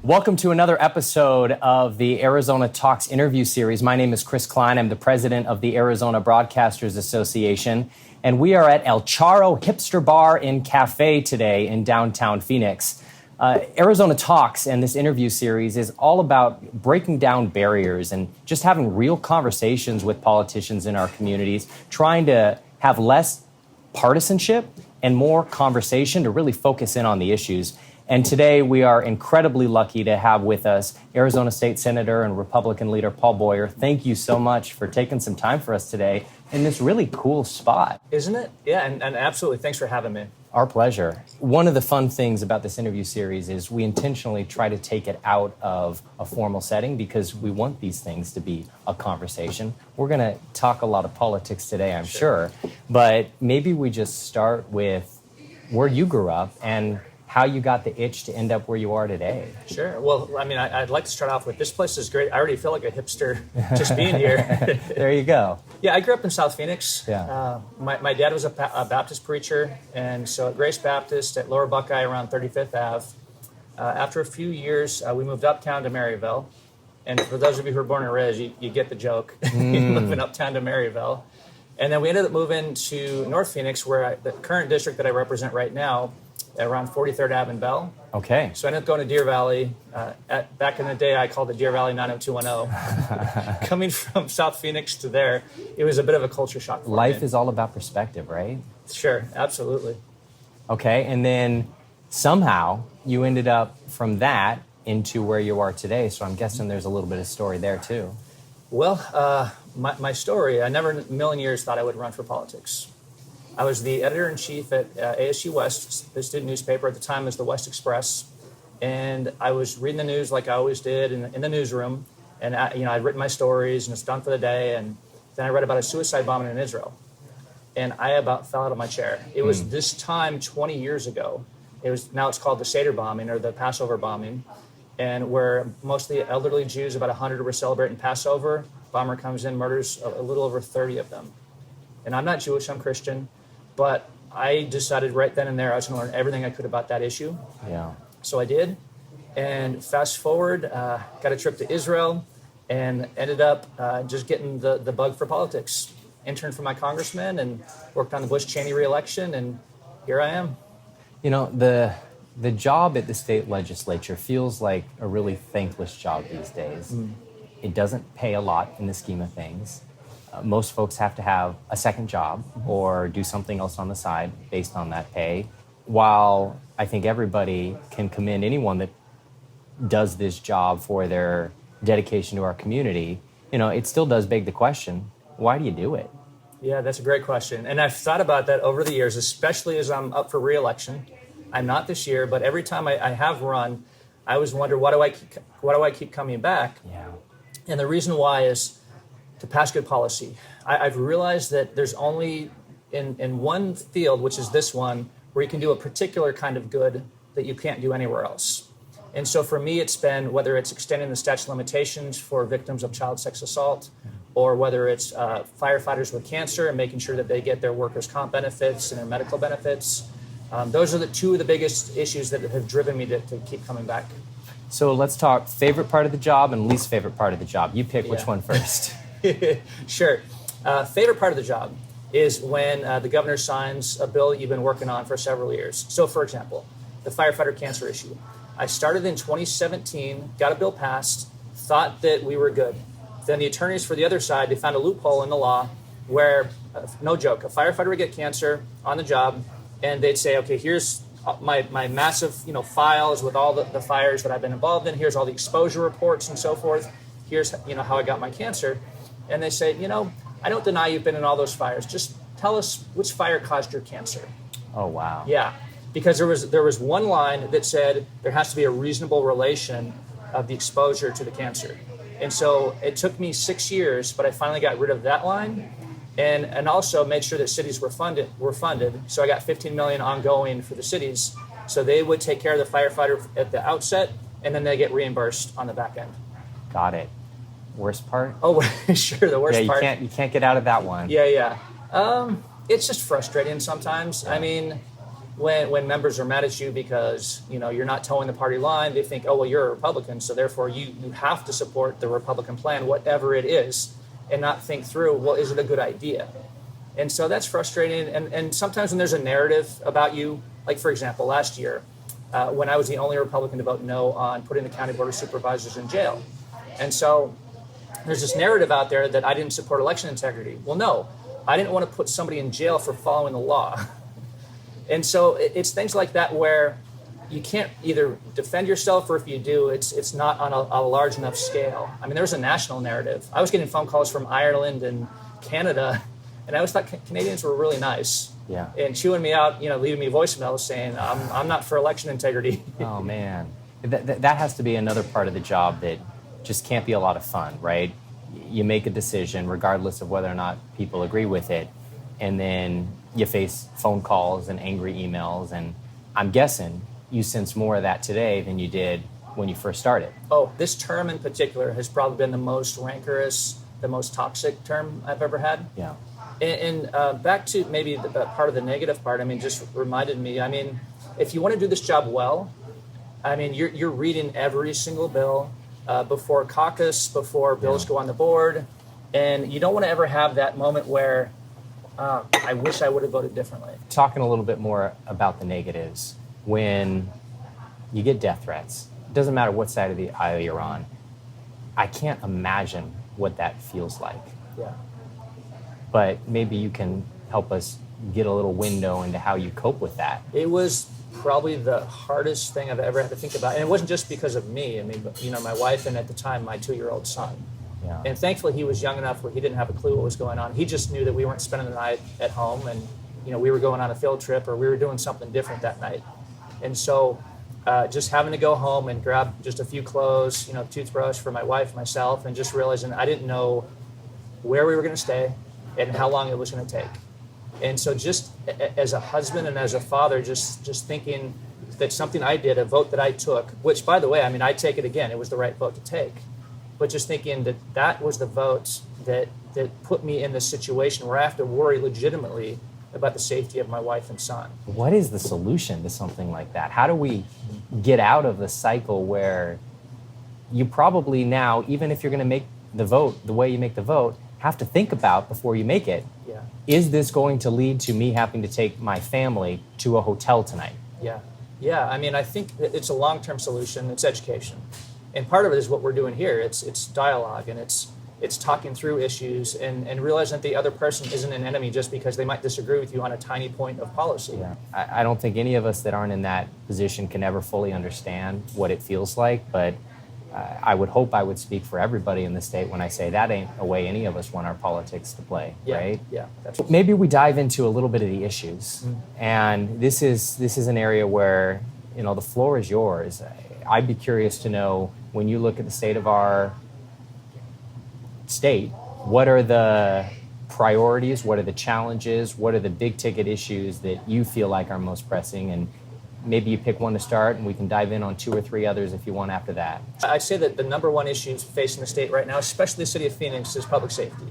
Welcome to another episode of the Arizona Talks interview series. My name is Chris Kline. I'm the president of the Arizona Broadcasters Association, and we are at El Charro Hipster Bar and Cafe today in downtown Phoenix. Arizona Talks and this interview series is all about breaking down barriers and just having real conversations with politicians in our communities, trying to have less partisanship and more conversation to really focus in on the issues. And today we are incredibly lucky to have with us Arizona State Senator and Republican leader Paul Boyer. Thank you so much for taking some time for us today in this really cool spot. Isn't it? Yeah, and absolutely. Thanks for having me. Our pleasure. One of the fun things about this interview series is we intentionally try to take it out of a formal setting because we want these things to be a conversation. We're going to talk a lot of politics today, I'm sure. But maybe we just start with where you grew up and how you got the itch to end up where you are today. Sure. Well, I mean, I'd like to start off with this place is great. I already feel like a hipster just being here. There you go. Yeah, I grew up in South Phoenix. Yeah. My dad was a Baptist preacher, and so at Grace Baptist at Lower Buckeye around 35th Ave. After a few years, we moved uptown to Maryville. And for those of you who are born and raised, you get the joke. Moving uptown to Maryville. And then we ended up moving to North Phoenix, where the current district that I represent right now, around 43rd Ave in Bell. Okay. So I ended up going to Deer Valley. Back in the day, I called it Deer Valley 90210. Coming from South Phoenix to there, it was a bit of a culture shock for me. Life is all about perspective, right? Sure, absolutely. Okay, and then somehow you ended up from that into where you are today. So I'm guessing there's a little bit of story there too. Well, my story, I never in a million years thought I would run for politics. I was the editor-in-chief at ASU West, the student newspaper at the time was the West Express, and I was reading the news like I always did in the newsroom, and I'd written my stories and it's done for the day, and then I read about a suicide bombing in Israel, and I about fell out of my chair. It was this time 20 years ago. Now it's called the Seder bombing or the Passover bombing, and where mostly elderly Jews, about 100 were celebrating Passover. Bomber comes in, murders a little over 30 of them. And I'm not Jewish, I'm Christian. But I decided right then and there I was going to learn everything I could about that issue. Yeah. So I did. And fast forward, got a trip to Israel and ended up just getting the bug for politics. Interned for my congressman and worked on the Bush-Cheney re-election, and here I am. You know, the job at the state legislature feels like a really thankless job these days. It doesn't pay a lot in the scheme of things. Most folks have to have a second job or do something else on the side based on that pay. While I think everybody can commend anyone that does this job for their dedication to our community, it still does beg the question, why do you do it? Yeah, that's a great question. And I've thought about that over the years, especially as I'm up for re-election. I'm not this year, but every time I have run, I always wonder, why do I keep coming back? Yeah. And the reason why is to pass good policy. I've realized that there's only in one field, which is this one, where you can do a particular kind of good that you can't do anywhere else. And so for me, it's been whether it's extending the statute of limitations for victims of child sex assault, or whether it's firefighters with cancer and making sure that they get their workers' comp benefits and their medical benefits. Those are the two of the biggest issues that have driven me to keep coming back. So let's talk favorite part of the job and least favorite part of the job. You pick which one first. Sure. Favorite part of the job is when the governor signs a bill you've been working on for several years. So, for example, the firefighter cancer issue. I started in 2017, got a bill passed, thought that we were good. Then the attorneys for the other side, they found a loophole in the law where, no joke, a firefighter would get cancer on the job, and they'd say, okay, here's my massive files with all the fires that I've been involved in. Here's all the exposure reports and so forth. Here's how I got my cancer. And they say, I don't deny you've been in all those fires. Just tell us which fire caused your cancer. Oh, wow. Yeah, because there was one line that said there has to be a reasonable relation of the exposure to the cancer. And so it took me 6 years, but I finally got rid of that line and also made sure that cities were funded. So I got $15 million ongoing for the cities. So they would take care of the firefighter at the outset, and then they get reimbursed on the back end. Got it. Worst part? Oh, sure. The worst part. You can't get out of that one. Yeah. It's just frustrating sometimes. I mean, when members are mad at you because, you're not towing the party line, they think, oh, well, you're a Republican, so therefore you have to support the Republican plan, whatever it is, and not think through, well, is it a good idea? And so that's frustrating. And sometimes when there's a narrative about you, like, for example, last year, when I was the only Republican to vote no on putting the county board of supervisors in jail. And so there's this narrative out there that I didn't support election integrity. Well, no, I didn't want to put somebody in jail for following the law. And so it's things like that where you can't either defend yourself, or if you do, it's not on a large enough scale. I mean, there was a national narrative. I was getting phone calls from Ireland and Canada, and I always thought Canadians were really nice. Yeah. And chewing me out, leaving me voicemails saying, I'm not for election integrity. Oh, man. That has to be another part of the job that just can't be a lot of fun, right? You make a decision regardless of whether or not people agree with it, and then you face phone calls and angry emails, and I'm guessing you sense more of that today than you did when you first started. Oh, this term in particular has probably been the most rancorous, the most toxic term I've ever had. Yeah. And back to maybe the part of the negative part, just reminded me, if you want to do this job well, you're reading every single bill before caucus, before bills go on the board, and you don't want to ever have that moment where I wish I would have voted differently. Talking a little bit more about the negatives, when you get death threats, it doesn't matter what side of the aisle you're on, I can't imagine what that feels like. Yeah. But maybe you can help us get a little window into how you cope with that. It was probably the hardest thing I've ever had to think about. And it wasn't just because of me. My wife and at the time, my 2-year-old son. Yeah. And thankfully, he was young enough where he didn't have a clue what was going on. He just knew that we weren't spending the night at home, and we were going on a field trip, or we were doing something different that night. And so just having to go home and grab just a few clothes, toothbrush for my wife, myself, and just realizing I didn't know where we were going to stay and how long it was going to take. And so just as a husband and as a father, just thinking that something I did, a vote that I took, which, by the way, I take it again, it was the right vote to take. But just thinking that was the vote that put me in this situation where I have to worry legitimately about the safety of my wife and son. What is the solution to something like that? How do we get out of the cycle where you probably now, even if you're going to make the vote the way you make the vote, have to think about before you make it, is this going to lead to me having to take my family to a hotel tonight? Yeah. I think it's a long-term solution. It's education. And part of it is what we're doing here. It's dialogue, and it's talking through issues and realizing that the other person isn't an enemy just because they might disagree with you on a tiny point of policy. Yeah. I don't think any of us that aren't in that position can ever fully understand what it feels like, but I would hope I would speak for everybody in the state when I say that ain't a way any of us want our politics to play, right? Yeah. Maybe we dive into a little bit of the issues. And this is an area where, the floor is yours. I'd be curious to know, when you look at the state of our state, what are the priorities, what are the challenges, what are the big ticket issues that you feel like are most pressing? And maybe you pick one to start, and we can dive in on 2 or 3 others if you want after that. I'd say that the number one issue facing the state right now, especially the city of Phoenix, is public safety.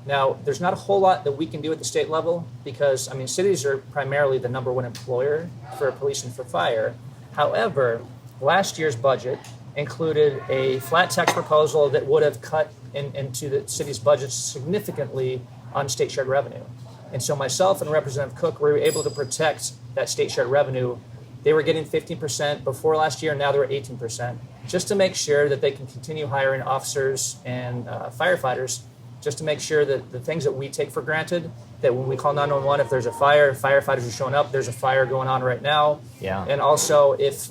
Now, there's not a whole lot that we can do at the state level because, cities are primarily the number one employer for police and for fire. However, last year's budget included a flat tax proposal that would have cut into the city's budget significantly on state shared revenue. And so myself and Representative Cook were able to protect that state shared revenue. They were getting 15% before last year, now they're at 18%, just to make sure that they can continue hiring officers and firefighters, just to make sure that the things that we take for granted, that when we call 911, if there's a fire, firefighters are showing up, there's a fire going on right now. Yeah. And also if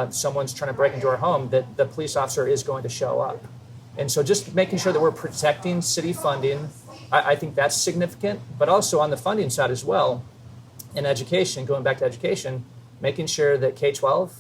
someone's trying to break into our home, that the police officer is going to show up. And so just making sure that we're protecting city funding, I think that's significant, but also on the funding side as well, in education, going back to education, making sure that K-12,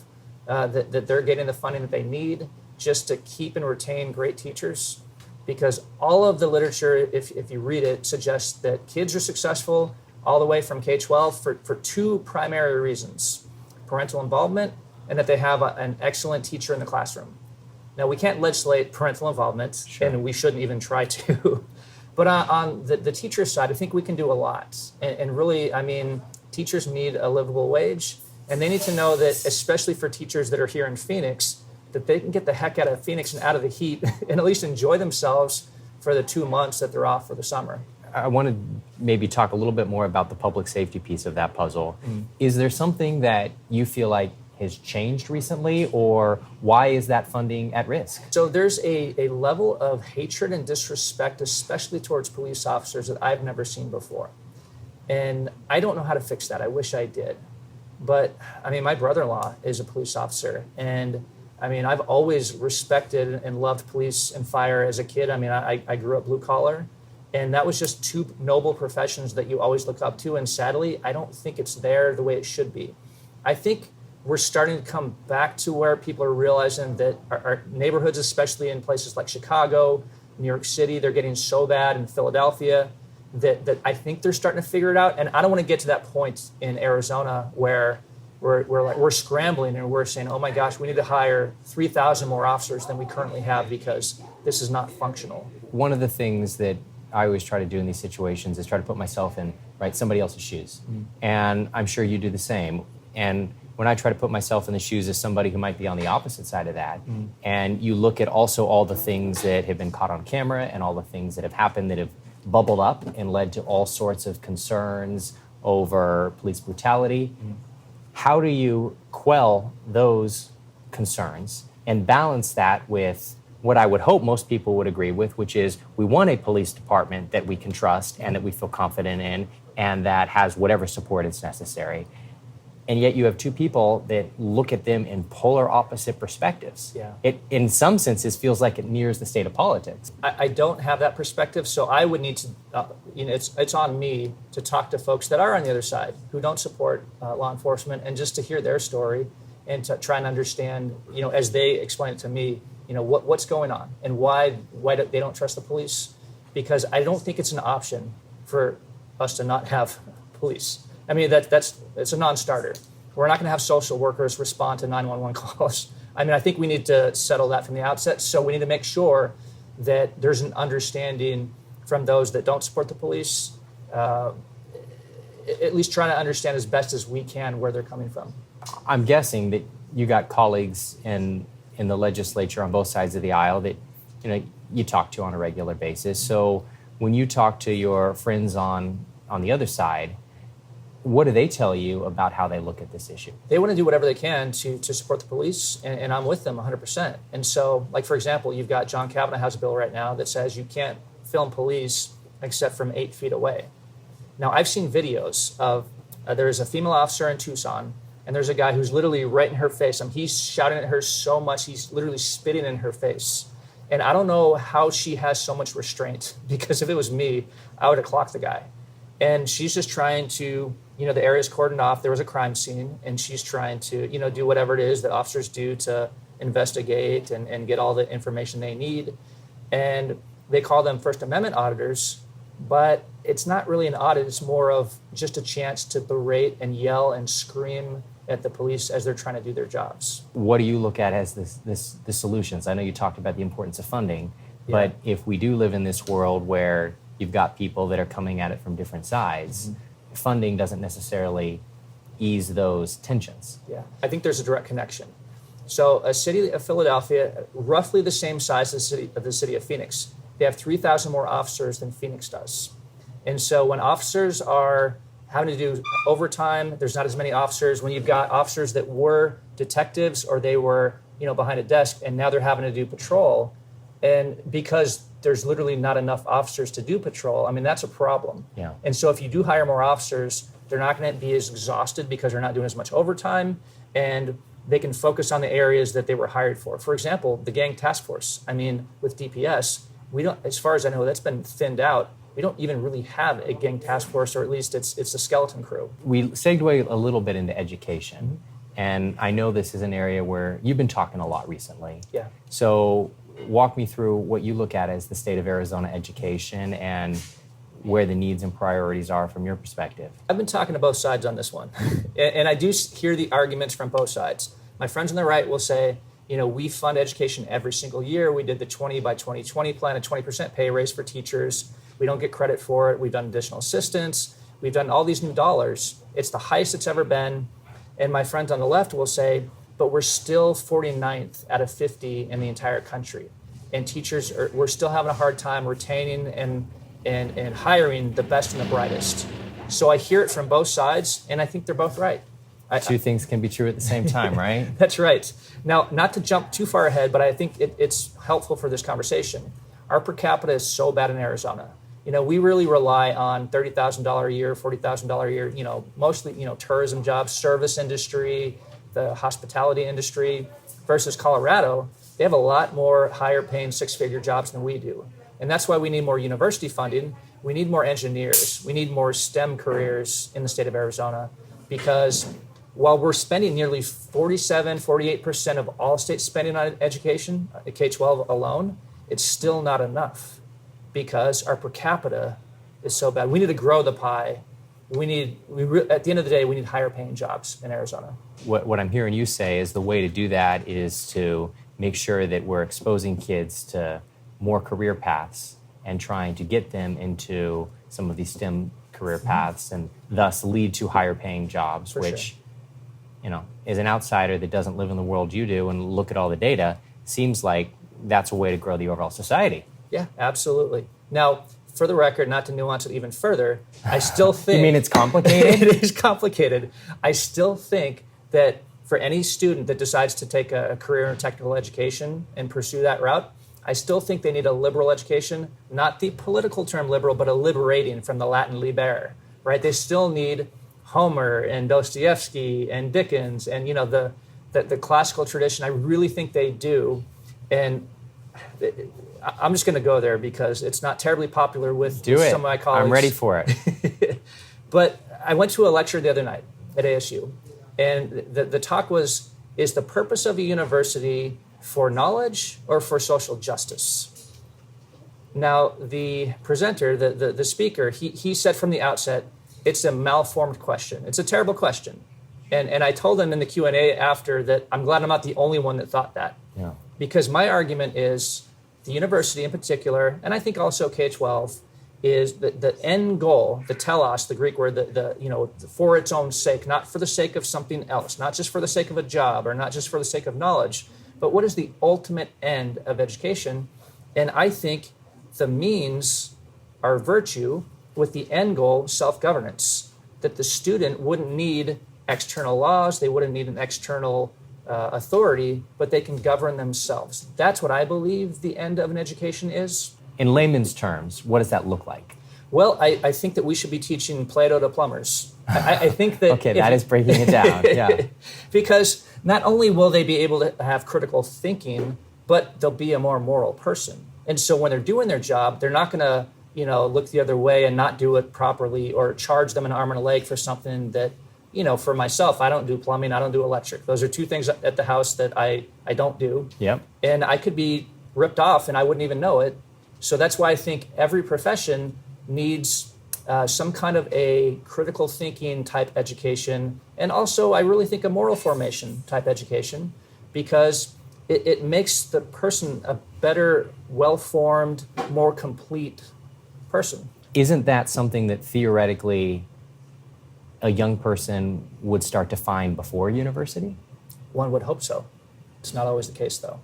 that they're getting the funding that they need just to keep and retain great teachers. Because all of the literature, if you read it, suggests that kids are successful all the way from K-12 for 2 primary reasons: parental involvement and that they have an excellent teacher in the classroom. Now, we can't legislate parental involvement, and we shouldn't even try to. But on the teacher side, I think we can do a lot. And really, teachers need a livable wage, and they need to know that, especially for teachers that are here in Phoenix, that they can get the heck out of Phoenix and out of the heat and at least enjoy themselves for the 2 months that they're off for the summer. I want to maybe talk a little bit more about the public safety piece of that puzzle. Is there something that you feel like has changed recently, or why is that funding at risk? So there's a level of hatred and disrespect, especially towards police officers, that I've never seen before. And I don't know how to fix that. I wish I did. But I mean, my brother-in-law is a police officer, and I mean, I've always respected and loved police and fire as a kid. I mean, I grew up blue collar, and that was just two noble professions that you always look up to. And sadly, I don't think it's there the way it should be. I think we're starting to come back to where people are realizing that our neighborhoods, especially in places like Chicago, New York City, they're getting so bad, in Philadelphia, that I think they're starting to figure it out. And I don't want to get to that point in Arizona where we're scrambling and we're saying, oh my gosh, we need to hire 3,000 more officers than we currently have because this is not functional. One of the things that I always try to do in these situations is try to put myself in somebody else's shoes. And I'm sure you do the same. And when I try to put myself in the shoes of somebody who might be on the opposite side of that, and you look at also all the things that have been caught on camera and all the things that have happened that have bubbled up and led to all sorts of concerns over police brutality, how do you quell those concerns and balance that with what I would hope most people would agree with, which is we want a police department that we can trust and that we feel confident in and that has whatever support is necessary. And yet you have two people that look at them in polar opposite perspectives. Yeah. It, in some senses, feels like it mirrors the state of politics. I don't have that perspective, so I would need to, it's on me to talk to folks that are on the other side who don't support law enforcement, and just to hear their story and to try and understand, as they explain it to me, what's going on and why they don't trust the police. Because I don't think it's an option for us to not have police. I mean, it's a non-starter. We're not going to have social workers respond to 911 calls. I mean, I think we need to settle that from the outset. So we need to make sure that there's an understanding from those that don't support the police, at least trying to understand as best as we can where they're coming from. I'm guessing that you got colleagues in the legislature on both sides of the aisle that you talk to on a regular basis. So when you talk to your friends on the other side, what do they tell you about how they look at this issue? They want to do whatever they can to support the police, and I'm with them 100%. And so, like, for example, you've got John Kavanaugh has a bill right now that says you can't film police except from 8 feet away. Now, I've seen videos of there's a female officer in Tucson, and there's a guy who's literally right in her face. He's shouting at her so much, he's literally spitting in her face. And I don't know how she has so much restraint, because if it was me, I would have clocked the guy. And she's just trying to, the area's cordoned off. There was a crime scene, and she's trying to, do whatever it is that officers do to investigate and get all the information they need. And they call them First Amendment auditors, but it's not really an audit. It's more of just a chance to berate and yell and scream at the police as they're trying to do their jobs. What do you look at as the solutions? I know you talked about the importance of funding, but if we do live in this world where you've got people that are coming at it from different sides, funding doesn't necessarily ease those tensions. Yeah, I think there's a direct connection. So a city of Philadelphia, roughly the same size as the city of Phoenix, they have 3,000 more officers than Phoenix does. And so when officers are having to do overtime, there's not as many officers. When you've got officers that were detectives or they were, behind a desk, and now they're having to do patrol, and because there's literally not enough officers to do patrol, I mean, that's a problem. Yeah. And so if you do hire more officers, they're not going to be as exhausted because they're not doing as much overtime, and they can focus on the areas that they were hired for. For example, the gang task force. I mean, with DPS, we don't, as far as I know, that's been thinned out. We don't even really have a gang task force, or at least it's a skeleton crew. We segued a little bit into education, and I know this is an area where you've been talking a lot recently. Yeah. So walk me through what you look at as the state of Arizona education and where the needs and priorities are from your perspective. I've been talking to both sides on this one, and I do hear the arguments from both sides. My friends on the right will say, we fund education every single year. We did the 20 by 2020 plan, a 20% pay raise for teachers. We don't get credit for it. We've done additional assistance. We've done all these new dollars. It's the highest it's ever been. And my friends on the left will say, but we're still 49th out of 50 in the entire country. And we're still having a hard time retaining and hiring the best and the brightest. So I hear it from both sides, and I think they're both right. Two things can be true at the same time, right? That's right. Now, not to jump too far ahead, but I think it's helpful for this conversation. Our per capita is so bad in Arizona. We really rely on $30,000 a year, $40,000 a year, mostly, tourism jobs, service industry, the hospitality industry, versus Colorado. They have a lot more higher paying six-figure jobs than we do. And that's why we need more university funding. We need more engineers. We need more STEM careers in the state of Arizona, because while we're spending nearly 48% of all state spending on education, K-12 alone, it's still not enough because our per capita is so bad. We need to grow the pie. At the end of the day, we need higher paying jobs in Arizona. What I'm hearing you say is the way to do that is to make sure that we're exposing kids to more career paths and trying to get them into some of these STEM career paths and thus lead to higher paying jobs, which, as an outsider that doesn't live in the world you do and look at all the data, seems like that's a way to grow the overall society. Yeah, absolutely. Now, for the record, not to nuance it even further, I still think... You mean it's complicated? It is complicated. I still think that for any student that decides to take a career in technical education and pursue that route, I still think they need a liberal education, not the political term liberal, but a liberating from the Latin liber, right? They still need Homer and Dostoevsky and Dickens and, the classical tradition. I really think they do. And I'm just going to go there because it's not terribly popular with some of my colleagues. I'm ready for it. But I went to a lecture the other night at ASU, and the talk was, is the purpose of a university for knowledge or for social justice? Now, the presenter, the speaker, he said from the outset, it's a malformed question. It's a terrible question. And I told him in the Q&A after that I'm glad I'm not the only one that thought that. Yeah. Because my argument is the university in particular, and I think also K-12, is the end goal, the telos, the Greek word, for its own sake, not for the sake of something else, not just for the sake of a job or not just for the sake of knowledge, but what is the ultimate end of education? And I think the means are virtue with the end goal, self-governance, that the student wouldn't need external laws, they wouldn't need an external authority, but they can govern themselves. That's what I believe the end of an education is. In layman's terms, what does that look like? Well, I think that we should be teaching Plato to plumbers. I think that... Okay, that is breaking it down, yeah. Because not only will they be able to have critical thinking, but they'll be a more moral person. And so when they're doing their job, they're not going to, look the other way and not do it properly or charge them an arm and a leg for something that, for myself, I don't do plumbing, I don't do electric. Those are two things at the house that I don't do. Yep. And I could be ripped off and I wouldn't even know it. So that's why I think every profession needs some kind of a critical thinking type education. And also, I really think a moral formation type education, because it makes the person a better, well-formed, more complete person. Isn't that something that theoretically a young person would start to find before university? One would hope so. It's not always the case, though.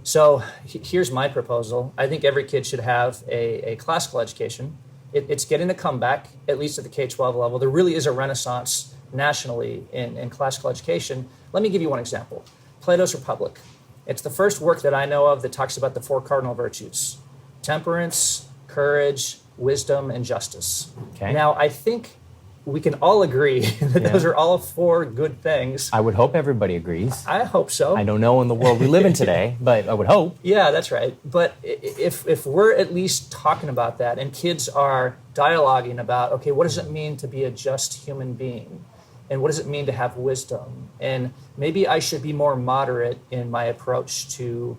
So here's my proposal. I think every kid should have a classical education. It's getting a comeback, at least at the K-12 level. There really is a renaissance nationally in classical education. Let me give you one example. Plato's Republic. It's the first work that I know of that talks about the four cardinal virtues: temperance, courage, wisdom, and justice. Okay. Now, I think we can all agree that those are all four good things. I would hope everybody agrees. I hope so. I don't know in the world we live in today, but I would hope. Yeah, that's right. But if we're at least talking about that and kids are dialoguing about, okay, what does it mean to be a just human being? And what does it mean to have wisdom? And maybe I should be more moderate in my approach to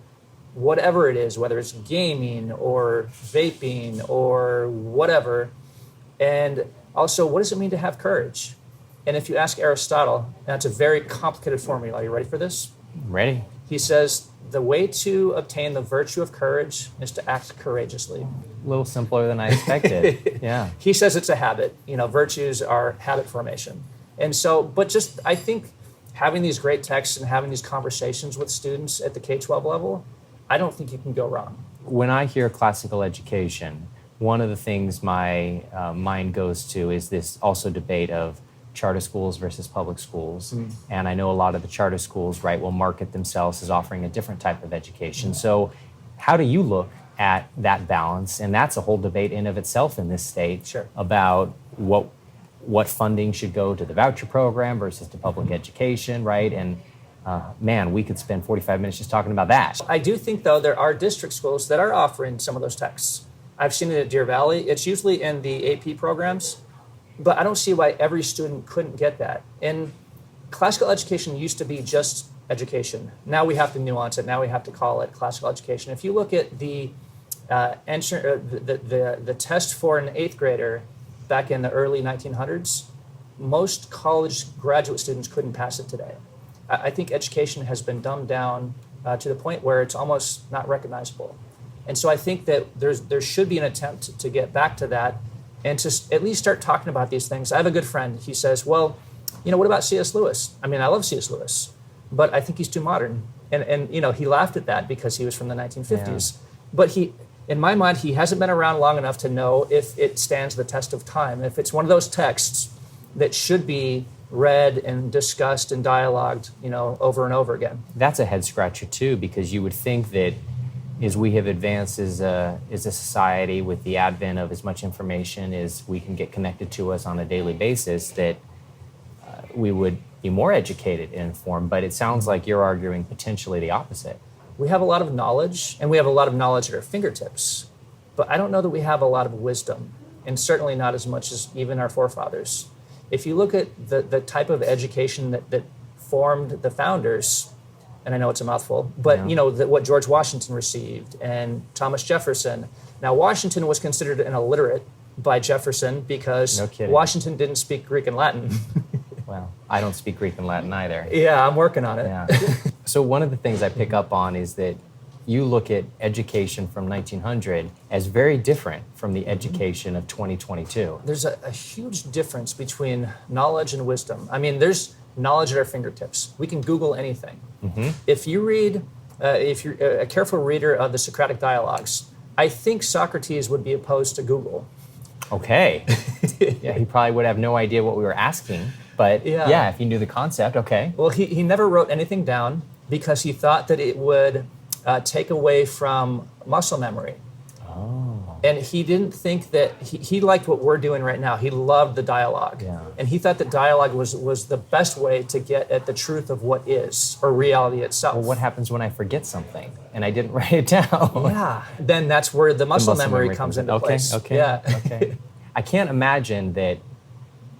whatever it is, whether it's gaming or vaping or whatever. And also, what does it mean to have courage? And if you ask Aristotle, that's a very complicated formula. Are you ready for this? Ready. He says the way to obtain the virtue of courage is to act courageously. A little simpler than I expected. Yeah. He says it's a habit. Virtues are habit formation. And so, but just, I think having these great texts and having these conversations with students at the K-12 level, I don't think you can go wrong. When I hear classical education, one of the things my mind goes to is this also debate of charter schools versus public schools. And I know a lot of the charter schools, right, will market themselves as offering a different type of education. So how do you look at that balance? And that's a whole debate in of itself in this state about what funding should go to the voucher program versus to public education, right? And man, we could spend 45 minutes just talking about that. I do think, though, there are district schools that are offering some of those texts. I've seen it at Deer Valley. It's usually in the AP programs, but I don't see why every student couldn't get that. And classical education used to be just education. Now we have to nuance it. Now we have to call it classical education. If you look at the test for an 8th grader back in the early 1900s, most college graduate students couldn't pass it today. I think education has been dumbed down to the point where it's almost not recognizable. And so I think that there should be an attempt to get back to that and to at least start talking about these things. I have a good friend. He says, well, what about C.S. Lewis? I mean, I love C.S. Lewis, but I think he's too modern. And he laughed at that because he was from the 1950s. Yeah. But in my mind, he hasn't been around long enough to know if it stands the test of time, if it's one of those texts that should be read and discussed and dialogued, over and over again. That's a head scratcher too, because you would think that as we have advanced as a society with the advent of as much information as we can get connected to us on a daily basis, that we would be more educated and informed. But it sounds like you're arguing potentially the opposite. We have a lot of knowledge, and we have a lot of knowledge at our fingertips, but I don't know that we have a lot of wisdom, and certainly not as much as even our forefathers. If you look at the type of education that formed the founders, and I know it's a mouthful, but what George Washington received and Thomas Jefferson. Now, Washington was considered an illiterate by Jefferson because Washington didn't speak Greek and Latin. Well, I don't speak Greek and Latin either. Yeah, I'm working on it. Yeah. So one of the things I pick up on is that you look at education from 1900 as very different from the education of 2022. There's a huge difference between knowledge and wisdom. I mean, there's knowledge at our fingertips. We can Google anything. Mm-hmm. If you read, if you're a careful reader of the Socratic dialogues, I think Socrates would be opposed to Google. Okay. Yeah, he probably would have no idea what we were asking, but yeah, if he knew the concept, okay. Well, he never wrote anything down because he thought that it would take away from muscle memory. Oh. And he didn't think that, he liked what we're doing right now. He loved the dialogue. Yeah. And he thought that dialogue was the best way to get at the truth of what is, or reality itself. Well, what happens when I forget something and I didn't write it down? Yeah, then that's where the muscle memory comes into place. Okay. Yeah. Okay. I can't imagine that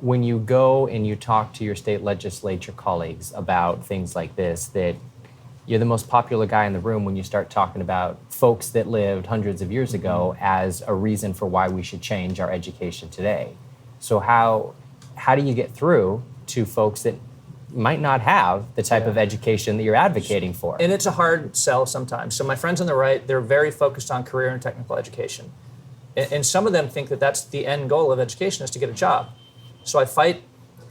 when you go and you talk to your state legislature colleagues about things like this, that you're the most popular guy in the room when you start talking about folks that lived hundreds of years ago as a reason for why we should change our education today. So how do you get through to folks that might not have the type of education that you're advocating for? And it's a hard sell sometimes. So my friends on the right, they're very focused on career and technical education. And some of them think that that's the end goal of education, is to get a job. So I fight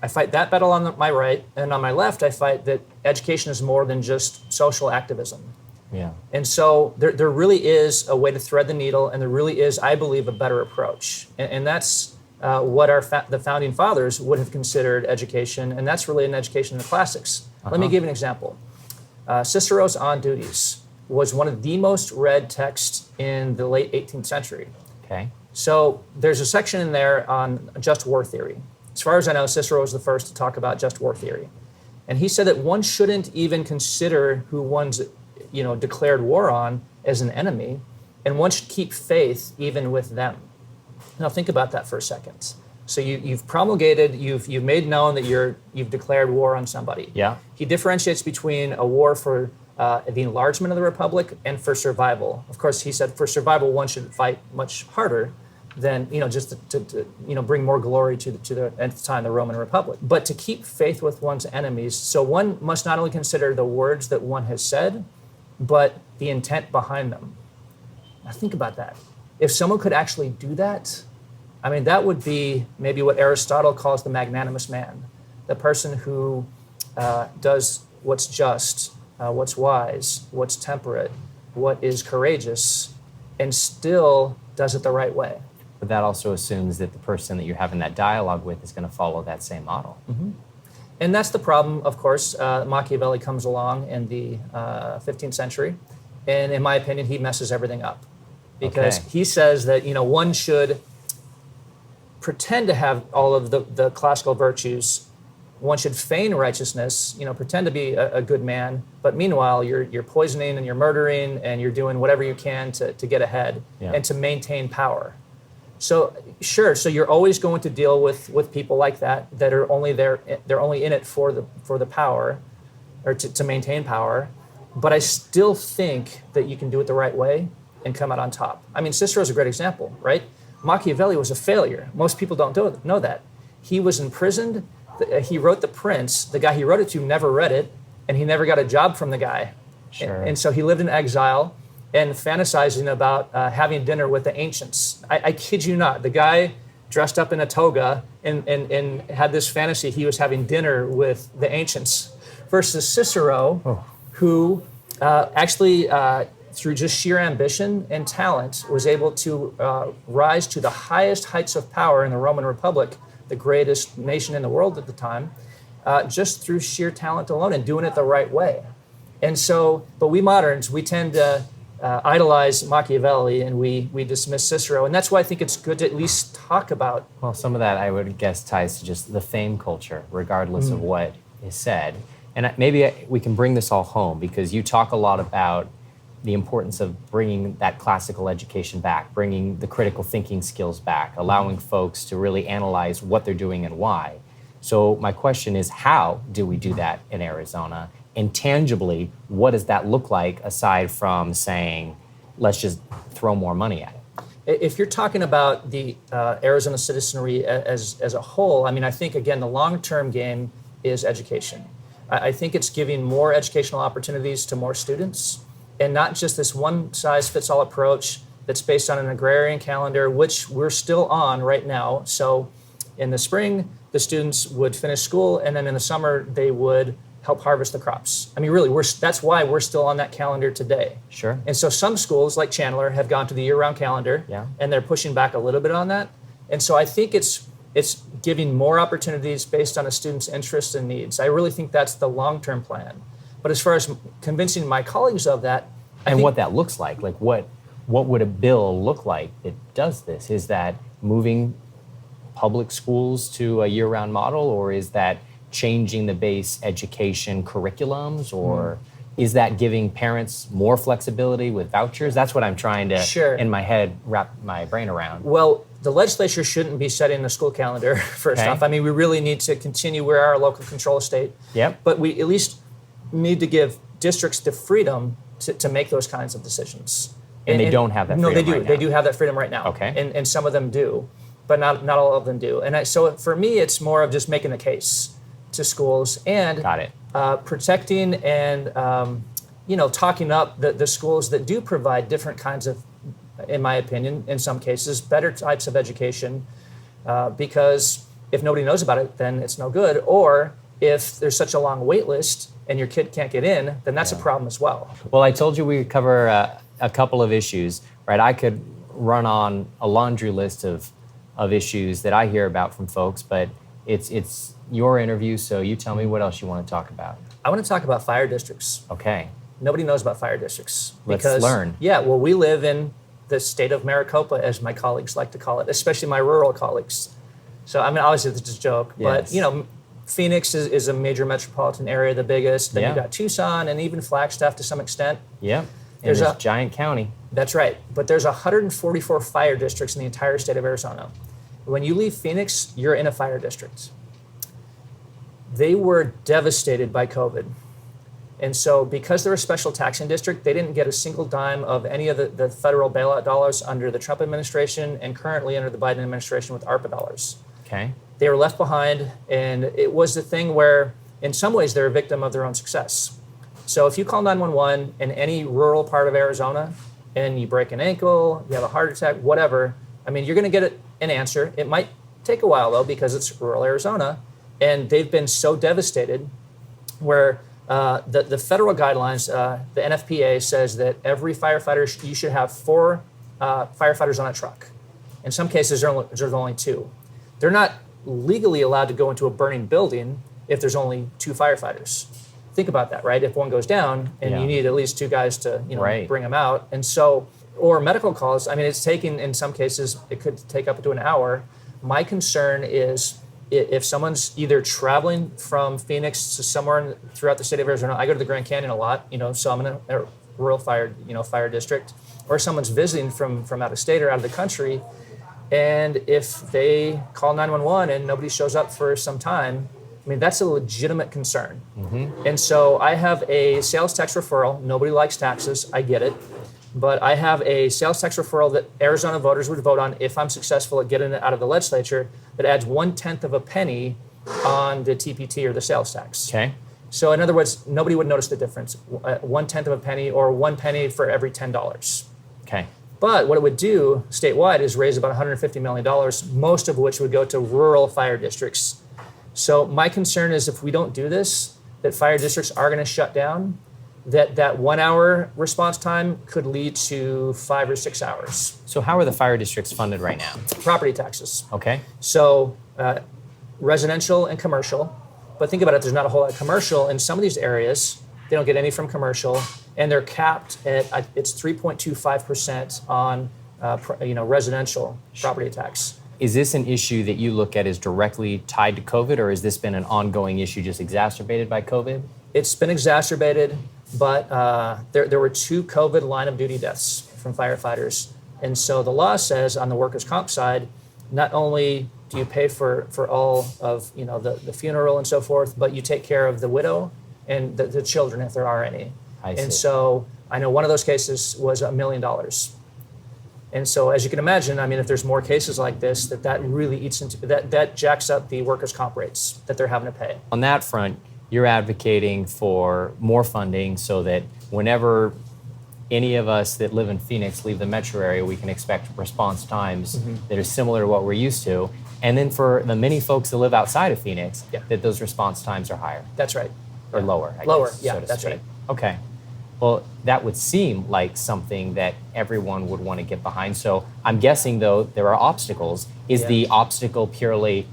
that battle on my right, and on my left, I fight that education is more than just social activism. Yeah. And so there really is a way to thread the needle, and there really is, I believe, a better approach. And that's what the founding fathers would have considered education, and that's really an education in the classics. Let me give you an example. Cicero's On Duties was one of the most read texts in the late 18th century. Okay. So there's a section in there on just war theory. As far as I know, Cicero was the first to talk about just war theory. And he said that one shouldn't even consider who one's declared war on as an enemy, and one should keep faith even with them. Now think about that for a second. So you've promulgated, you've made known that you've declared war on somebody. Yeah. He differentiates between a war for the enlargement of the republic and for survival. Of course, he said for survival one should fight much harder than just to bring more glory to the at the time the Roman Republic. But to keep faith with one's enemies, so one must not only consider the words that one has said, but the intent behind them. Now think about that. If someone could actually do that, I mean, that would be maybe what Aristotle calls the magnanimous man, the person who does what's just, what's wise, what's temperate, what is courageous, and still does it the right way. But that also assumes that the person that you're having that dialogue with is going to follow that same model. Mm-hmm. And that's the problem, of course. Machiavelli comes along in the 15th century, and in my opinion, he messes everything up. Because he says that, one should pretend to have all of the classical virtues. One should feign righteousness, pretend to be a good man, but meanwhile, you're poisoning and you're murdering and you're doing whatever you can to get ahead and to maintain power. So sure, so you're always going to deal with people like that are only there, they're only in it for the power, or to maintain power. But I still think that you can do it the right way and come out on top. I mean, Cicero's a great example, right? Machiavelli was a failure. Most people don't know that. He was imprisoned. He wrote The Prince. The guy he wrote it to never read it, and he never got a job from the guy. Sure. And so he lived in exile and fantasizing about having dinner with the ancients. I kid you not. The guy dressed up in a toga and had this fantasy he was having dinner with the ancients, versus Cicero, who actually, through just sheer ambition and talent, was able to rise to the highest heights of power in the Roman Republic, the greatest nation in the world at the time, just through sheer talent alone and doing it the right way. And so, but we moderns, we tend to idolize Machiavelli and we dismiss Cicero. And that's why I think it's good to at least talk about. Well, some of that I would guess ties to just the fame culture, regardless of what is said. And maybe we can bring this all home, because you talk a lot about the importance of bringing that classical education back, bringing the critical thinking skills back, allowing folks to really analyze what they're doing and why. So my question is, how do we do that in Arizona? And tangibly, what does that look like aside from saying, let's just throw more money at it? If you're talking about the Arizona citizenry as a whole, I mean, I think, again, the long-term game is education. I think it's giving more educational opportunities to more students, and not just this one-size-fits-all approach that's based on an agrarian calendar, which we're still on right now. So in the spring, the students would finish school, and then in the summer, they would help harvest the crops. I mean, really, that's why we're still on that calendar today. Sure. And so some schools, like Chandler, have gone to the year-round calendar, and they're pushing back a little bit on that. And so I think it's giving more opportunities based on a student's interests and needs. I really think that's the long-term plan. But as far as convincing my colleagues of that, what that looks like what would a bill look like that does this? Is that moving public schools to a year-round model, or is that changing the base education curriculums, or is that giving parents more flexibility with vouchers? That's what I'm trying to, in my head, wrap my brain around. Well, the legislature shouldn't be setting the school calendar, first off. I mean, we really need to continue. We're our local control state. Yep. But we at least need to give districts the freedom to make those kinds of decisions. And they don't have that freedom. No, they do. Right now. They do have that freedom right now. Okay. And some of them do, but not all of them do. And so for me, it's more of just making the case to schools and protecting and talking up the schools that do provide different kinds of, in my opinion, in some cases, better types of education, because if nobody knows about it, then it's no good. Or if there's such a long wait list and your kid can't get in, then that's a problem as well. Well, I told you we would cover a couple of issues, right? I could run on a laundry list of issues that I hear about from folks, but it's your interview, so you tell me what else you want to talk about. I want to talk about fire districts. Okay. Nobody knows about fire districts. Let's learn. Yeah, well, we live in the state of Maricopa, as my colleagues like to call it, especially my rural colleagues. So, I mean, obviously, this is a joke, but, Phoenix is a major metropolitan area, the biggest. Then you've got Tucson and even Flagstaff to some extent. Yeah, there's a giant county. That's right. But there's 144 fire districts in the entire state of Arizona. When you leave Phoenix, you're in a fire district. They were devastated by COVID. And so because they're a special taxing district, they didn't get a single dime of any of the federal bailout dollars under the Trump administration and currently under the Biden administration with ARPA dollars. Okay. They were left behind, and it was the thing where, in some ways, they're a victim of their own success. So if you call 911 in any rural part of Arizona and you break an ankle, you have a heart attack, whatever, I mean, you're going to get an answer. It might take a while, though, because it's rural Arizona. And they've been so devastated where the federal guidelines, the NFPA says that every firefighter, you should have 4 firefighters on a truck. In some cases, there's only 2. They're not legally allowed to go into a burning building if there's only 2 firefighters. Think about that, right? If one goes down and you need at least 2 guys to bring them out. And so, or medical calls, I mean, it's taking, in some cases, it could take up to an hour. My concern is if someone's either traveling from Phoenix to somewhere throughout the state of Arizona, I go to the Grand Canyon a lot, so I'm in a rural fire district, or someone's visiting from out of state or out of the country, and if they call 911 and nobody shows up for some time, I mean, that's a legitimate concern. Mm-hmm. And so I have a sales tax referral. Nobody likes taxes, I get it. But I have a sales tax referral that Arizona voters would vote on if I'm successful at getting it out of the legislature that adds 1/10 of a penny on the TPT or the sales tax. Okay. So in other words, nobody would notice the difference. 1/10 of a penny or 1 penny for every $10. Okay. But what it would do statewide is raise about $150 million, most of which would go to rural fire districts. So my concern is if we don't do this, that fire districts are going to shut down, that 1 hour response time could lead to 5 or 6 hours. So how are the fire districts funded right now? Property taxes. Okay. So residential and commercial. But think about it, there's not a whole lot of commercial in some of these areas. They don't get any from commercial, and they're capped at it's 3.25% on residential property tax. Is this an issue that you look at as directly tied to COVID, or has this been an ongoing issue just exacerbated by COVID? It's been exacerbated, but there were 2 COVID line of duty deaths from firefighters. And so the law says on the workers' comp side, not only do you pay for all of the funeral and so forth, but you take care of the widow and the children if there are any. I see. And so I know one of those cases was $1 million. And so as you can imagine, I mean, if there's more cases like this, that really eats into, that jacks up the workers' comp rates that they're having to pay. On that front, you're advocating for more funding so that whenever any of us that live in Phoenix leave the metro area, we can expect response times that are similar to what we're used to. And then for the many folks that live outside of Phoenix, that those response times are higher. That's right. Or lower, I lower, guess, yeah, so to that's speak. right. Okay. Well, that would seem like something that everyone would want to get behind. So I'm guessing, though, there are obstacles. Is the obstacle purely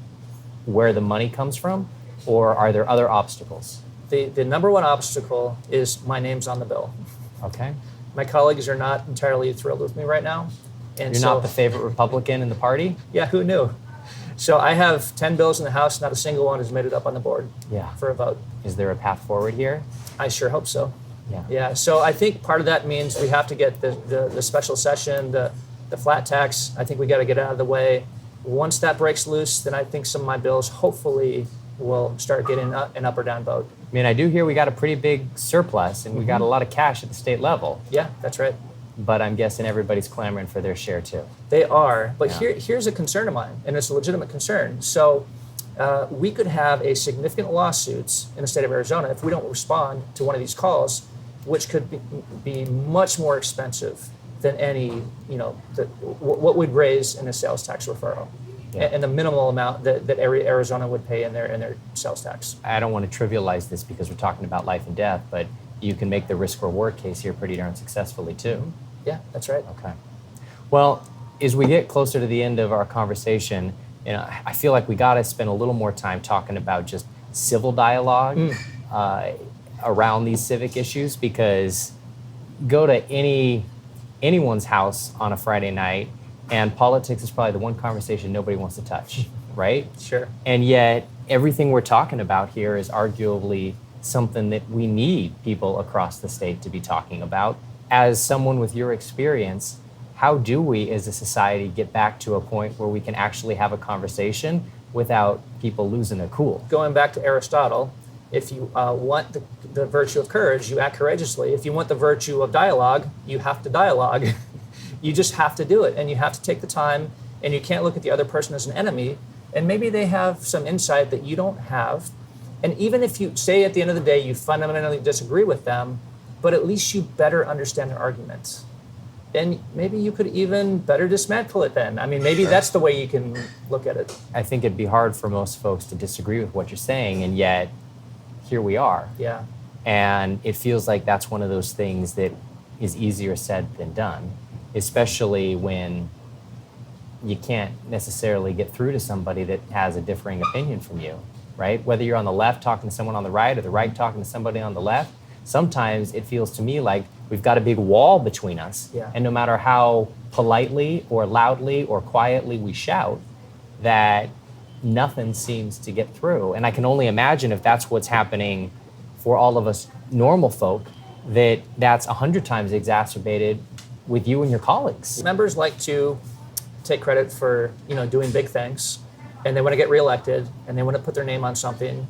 where the money comes from, or are there other obstacles? The number one obstacle is my name's on the bill. Okay. My colleagues are not entirely thrilled with me right now. And You're not the favorite Republican in the party? Yeah, who knew? So I have 10 bills in the House, not a single one has made it up on the board for a vote. Is there a path forward here? I sure hope so. Yeah. So I think part of that means we have to get the special session, the flat tax. I think we got to get out of the way. Once that breaks loose, then I think some of my bills hopefully will start getting an up or down vote. I mean, I do hear we got a pretty big surplus and we got a lot of cash at the state level. Yeah, that's right. But I'm guessing everybody's clamoring for their share too. They are. But here's a concern of mine, and it's a legitimate concern. So we could have a significant lawsuits in the state of Arizona if we don't respond to one of these calls, which could be much more expensive than any, what we'd raise in a sales tax referral. And the minimal amount that Arizona would pay in their sales tax. I don't want to trivialize this because we're talking about life and death, but you can make the risk reward case here pretty darn successfully too. Yeah, that's right. Okay. Well, as we get closer to the end of our conversation, I feel like we got to spend a little more time talking about just civil dialogue around these civic issues, because go to anyone's house on a Friday night and politics is probably the one conversation nobody wants to touch, right? Sure. And yet everything we're talking about here is arguably something that we need people across the state to be talking about. As someone with your experience, how do we as a society get back to a point where we can actually have a conversation without people losing their cool? Going back to Aristotle, if you want the virtue of courage, you act courageously. If you want the virtue of dialogue, you have to dialogue. You just have to do it, and you have to take the time, and you can't look at the other person as an enemy, and maybe they have some insight that you don't have, And even if you say at the end of the day you fundamentally disagree with them, but at least you better understand their arguments. And maybe you could even better dismantle it then. I mean, maybe that's the way you can look at it. I think it'd be hard for most folks to disagree with what you're saying, and yet here we are. Yeah. And it feels like that's one of those things that is easier said than done, especially when you can't necessarily get through to somebody that has a differing opinion from you, right? Whether you're on the left talking to someone on the right or the right talking to somebody on the left, sometimes it feels to me like we've got a big wall between us. Yeah. And no matter how politely or loudly or quietly we shout, that nothing seems to get through. And I can only imagine if that's what's happening for all of us normal folk, that's 100 times exacerbated with you and your colleagues. Members like to take credit for, doing big things, and they want to get reelected, and they want to put their name on something.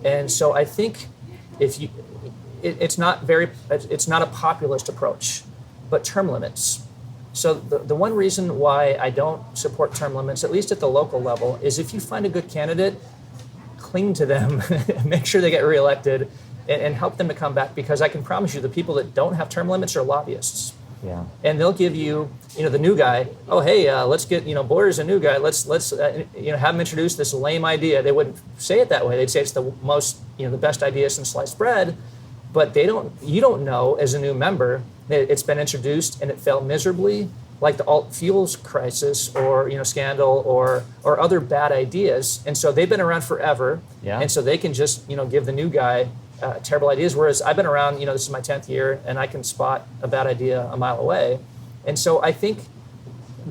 And so I think it's not a populist approach, but term limits. So the one reason why I don't support term limits, at least at the local level, is if you find a good candidate, cling to them, make sure they get reelected, and help them to come back, because I can promise you the people that don't have term limits are lobbyists. Yeah. And they'll give you, the new guy, oh, hey, let's get, Boyer's a new guy, let's have him introduce this lame idea. They wouldn't say it that way. They'd say it's the most, the best idea since sliced bread. But you don't know as a new member that it's been introduced and it failed miserably, like the alt fuels crisis or scandal or other bad ideas. And so they've been around forever. Yeah. And so they can just give the new guy terrible ideas. Whereas I've been around, this is my 10th year, and I can spot a bad idea a mile away. And so I think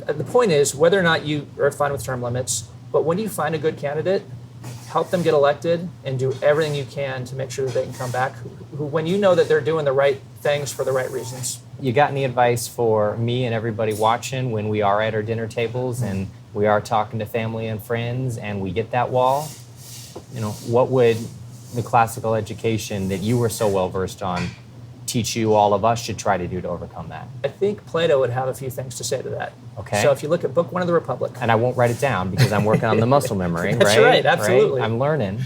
the point is whether or not you are fine with term limits, but when you find a good candidate, help them get elected and do everything you can to make sure that they can come back when you know that they're doing the right things for the right reasons. You got any advice for me and everybody watching when we are at our dinner tables and we are talking to family and friends and we get that wall? What would the classical education that you were so well versed on teach you all of us should try to do to overcome that? I think Plato would have a few things to say to that. Okay. So if you look at Book 1 of the Republic. And I won't write it down because I'm working on the muscle memory, That's right? right, absolutely. Right? I'm learning.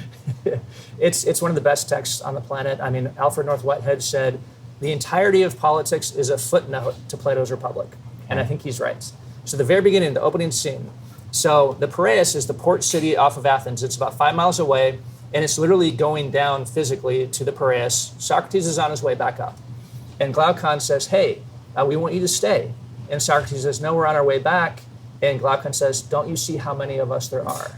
It's one of the best texts on the planet. I mean, Alfred North Whitehead said, the entirety of politics is a footnote to Plato's Republic. And I think he's right. So the very beginning, the opening scene. So the Piraeus is the port city off of Athens. It's about 5 miles away, and it's literally going down physically to the Piraeus. Socrates is on his way back up. And Glaucon says, hey, we want you to stay. And Socrates says, no, we're on our way back. And Glaucon says, don't you see how many of us there are?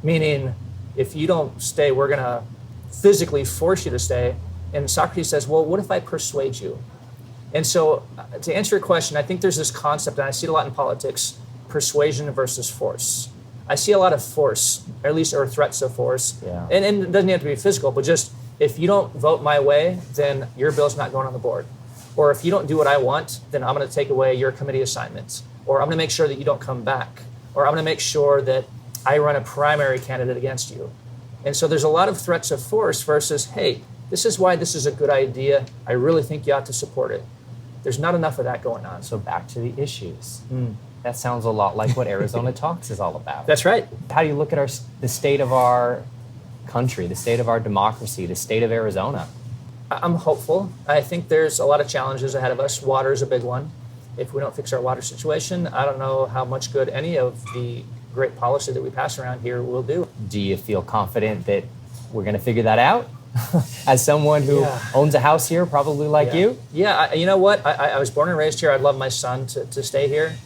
Meaning, if you don't stay, we're going to physically force you to stay. And Socrates says, well, what if I persuade you? And so to answer your question, I think there's this concept, and I see it a lot in politics, persuasion versus force. I see a lot of force, or at least or threats of force. Yeah. And it doesn't have to be physical, but just if you don't vote my way, then your bill's not going on the board. Or if you don't do what I want, then I'm going to take away your committee assignments. Or I'm going to make sure that you don't come back. Or I'm going to make sure that I run a primary candidate against you. And so there's a lot of threats of force versus, hey, this is why this is a good idea. I really think you ought to support it. There's not enough of that going on. So back to the issues. That sounds a lot like what Arizona Talks is all about. That's right. How do you look at the state of our country, the state of our democracy, the state of Arizona? I'm hopeful. I think there's a lot of challenges ahead of us. Water is a big one. If we don't fix our water situation, I don't know how much good any of the great policy that we pass around here will do. Do you feel confident that we're going to figure that out? As someone who owns a house here, probably like you? Yeah, you know what? I was born and raised here. I'd love my son to stay here.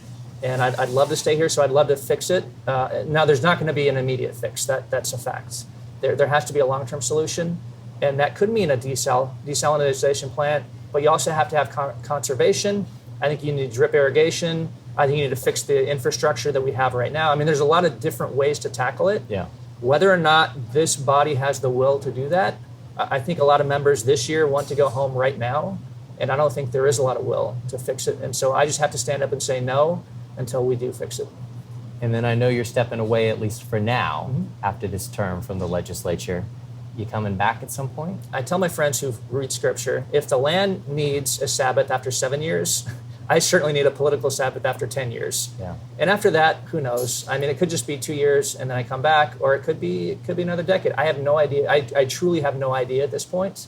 And I'd love to stay here, so I'd love to fix it. Now, there's not going to be an immediate fix. That's a fact. There has to be a long-term solution, and that could mean a desalinization plant, but you also have to have conservation. I think you need drip irrigation. I think you need to fix the infrastructure that we have right now. I mean, there's a lot of different ways to tackle it. Yeah. Whether or not this body has the will to do that, I think a lot of members this year want to go home right now, and I don't think there is a lot of will to fix it. And so I just have to stand up and say no until we do fix it. And then I know you're stepping away, at least for now, after this term from the legislature. You coming back at some point? I tell my friends who read scripture, if the land needs a Sabbath after 7 years, I certainly need a political Sabbath after 10 years. Yeah. And after that, who knows? I mean, it could just be 2 years and then I come back, or it could be another decade. I have no idea. I truly have no idea at this point.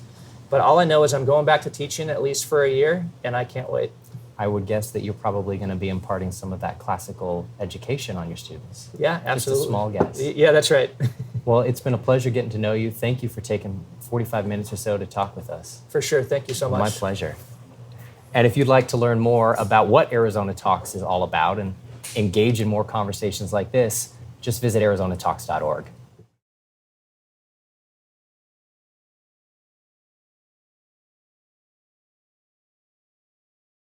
But all I know is I'm going back to teaching at least for a year, and I can't wait. I would guess that you're probably going to be imparting some of that classical education on your students. Yeah, absolutely. Just a small guess. Yeah, that's right. Well, it's been a pleasure getting to know you. Thank you for taking 45 minutes or so to talk with us. For sure. Thank you so much. My pleasure. And if you'd like to learn more about what Arizona Talks is all about and engage in more conversations like this, just visit arizonatalks.org.